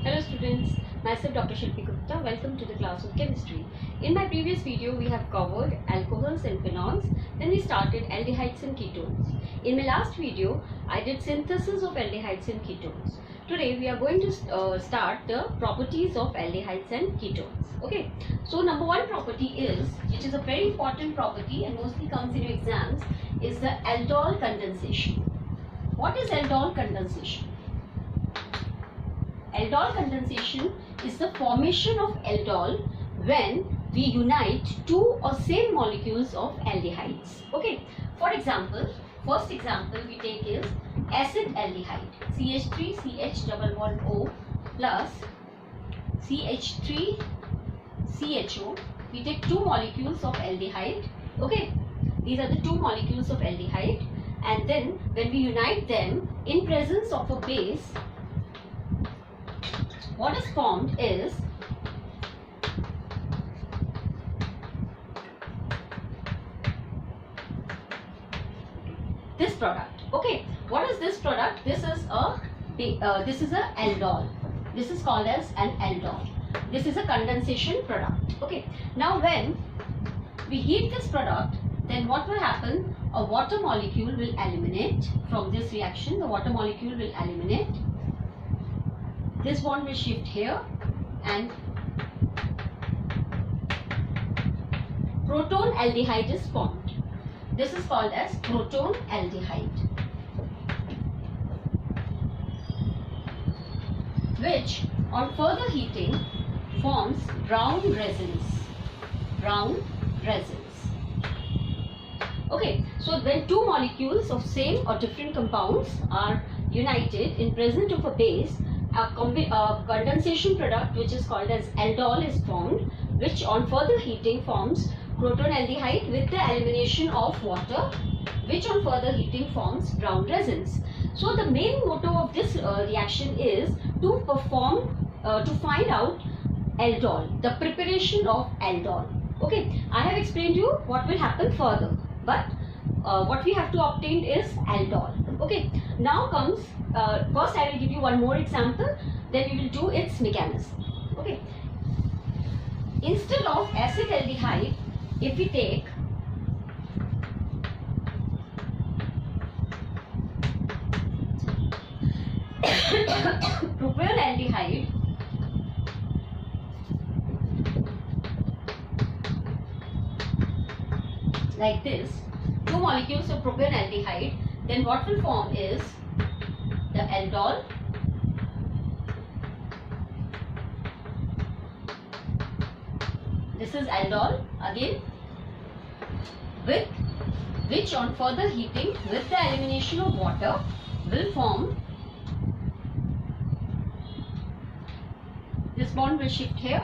Hello students, myself Dr. Shilpi Gupta. Welcome to the class of chemistry. In my previous video, we have covered alcohols and phenols. Then we started aldehydes and ketones. In my last video, I did synthesis of aldehydes and ketones. Today, we are going to start the properties of aldehydes and ketones. Okay. So number one property is, which is a very important property and mostly comes in your exams, is the aldol condensation. What is aldol condensation? Aldol condensation is the formation of aldol when we unite two or same molecules of aldehydes. Okay. For example, first example we take is acid aldehyde, CH3CH-O plus CH3CHO. We take two molecules of aldehyde. Okay. These are the two molecules of aldehyde, and then when we unite them in presence of a base, what is formed is this product. Okay, what is this product? This is a aldol. This is called as an aldol. This is a condensation product. Okay, now when we heat this product, then what will happen? A water molecule will eliminate from this reaction. The water molecule will eliminate. This bond will shift here and proton aldehyde is formed. This is called as proton aldehyde, which on further heating forms brown resins. Brown resins. Okay, so when two molecules of same or different compounds are united in presence of a base, a condensation product which is called as aldol is formed, which on further heating forms proton aldehyde with the elimination of water, which on further heating forms brown resins. So the main motto of this reaction is to find out aldol, the preparation of aldol. Okay, I have explained you what will happen further, but what we have to obtain is aldol. Okay, now comes first I will give you one more example, then we will do its mechanism. Okay, instead of acid aldehyde, if we take propyl aldehyde, like this, two molecules of propyl aldehyde, then what will form is the aldol, this is aldol again, with which on further heating with the elimination of water will form, this bond will shift here,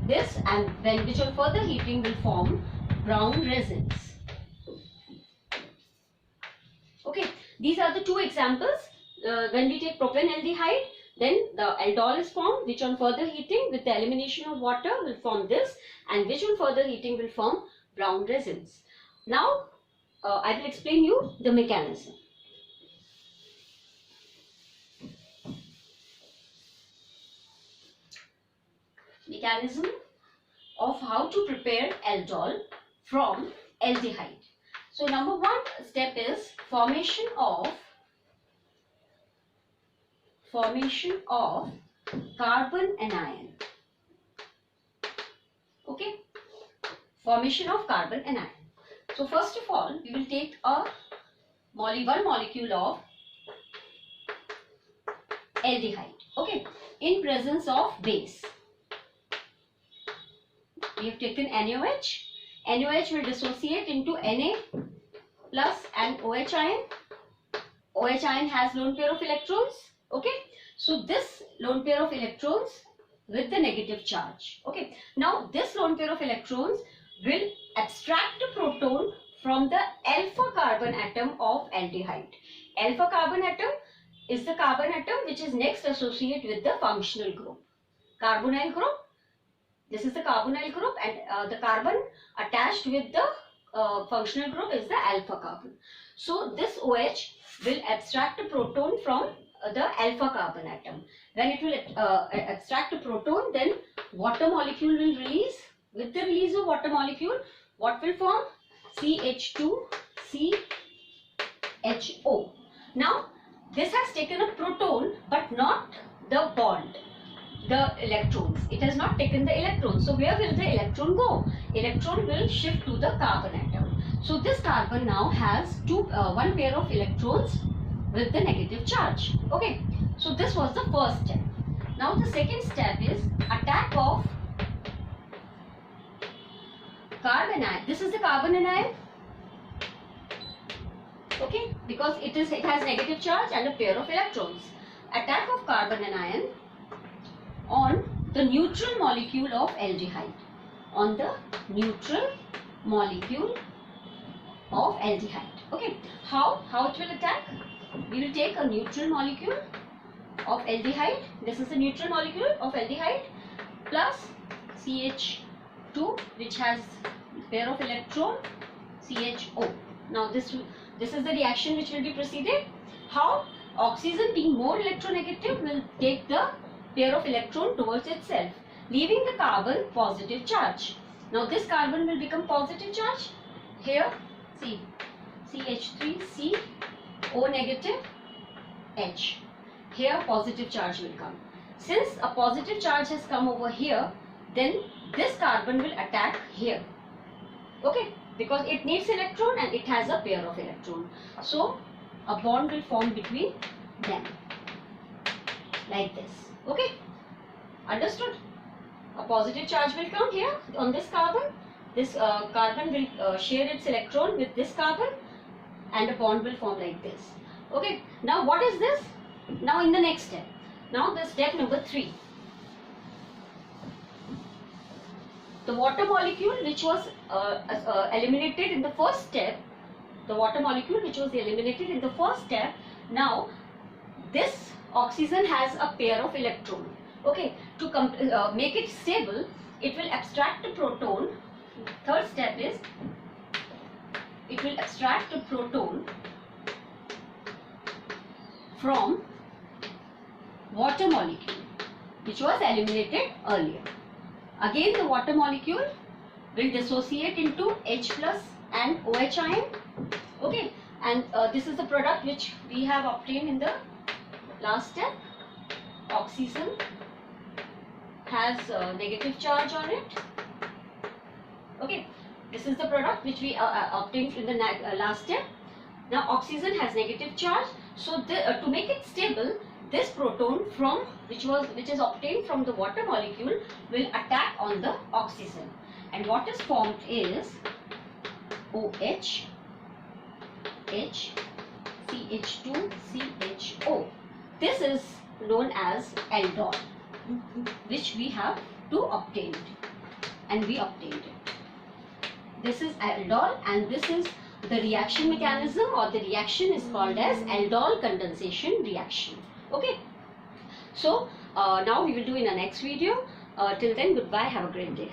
this, and then which on further heating will form brown resins. Okay, these are the two examples. When we take propanaldehyde, then the aldol is formed, which on further heating with the elimination of water will form this, and which on further heating will form brown resins. Now I will explain you the mechanism. Mechanism of how to prepare aldol from aldehyde. So number one step is formation of carbon anion. Okay, formation of carbon anion. So first of all, we will take one molecule of aldehyde. Okay, in presence of base. We have taken NaOH. NaOH will dissociate into Na plus and OH ion. OH ion has lone pair of electrons. Okay, so this lone pair of electrons with the negative charge. Okay, now this lone pair of electrons will abstract a proton from the alpha carbon atom of aldehyde. Alpha carbon atom is the carbon atom which is next associated with the functional group. Carbonyl group. This is the carbonyl group, and the carbon attached with the functional group is the alpha carbon. So this OH will abstract a proton from the alpha carbon atom. When it will abstract a proton, then water molecule will release. With the release of water molecule, what will form? CH2CHO. Now this has taken a proton but not the bond, the electrons. It has not taken the electrons. So where will the electron go? Electron will shift to the carbon atom. So this carbon now has one pair of electrons with the negative charge. Okay. So this was the first step. Now the second step is attack of carbon ion. This is the carbon anion. Okay, because it has negative charge and a pair of electrons. Attack of carbon anion on the neutral molecule of aldehyde. On the neutral molecule of aldehyde. Okay, how it will attack? We will take a neutral molecule of aldehyde. This is the neutral molecule of aldehyde plus CH2, which has pair of electron, CHO. Now this is the reaction which will be proceeded. How? Oxygen being more electronegative will take the pair of electron towards itself, leaving the carbon positive charge. Now this carbon will become positive charge. Here, see, CH3CO negative H. Here positive charge will come. Since a positive charge has come over here, then this carbon will attack here. Okay, because it needs electron and it has a pair of electron. So a bond will form between them like this. Okay, understood? A positive charge will come here on this carbon. This carbon will share its electron with this carbon and a bond will form like this. Okay, now what is this? Now in the next step. Now the step number 3. The water molecule which was eliminated in the first step, now this oxygen has a pair of electron. Okay, to make it stable, it will abstract a proton. Third step is it will abstract a proton from water molecule which was eliminated earlier. Again the water molecule will dissociate into H plus and OH ion. Okay, and this is the product which we have obtained in the last step. Oxygen has negative charge on it. Okay, this is the product which we obtained in the last step. Now oxygen has negative charge, so to make it stable, this proton which is obtained from the water molecule will attack on the oxygen, and what is formed is OH, H, CH2, CHO. This is known as aldol, which we have to obtain it, and we obtained it. This is aldol, and this is the reaction mechanism, or the reaction is called as aldol condensation reaction. Okay, so now we will do in the next video. Till then, goodbye, have a great day.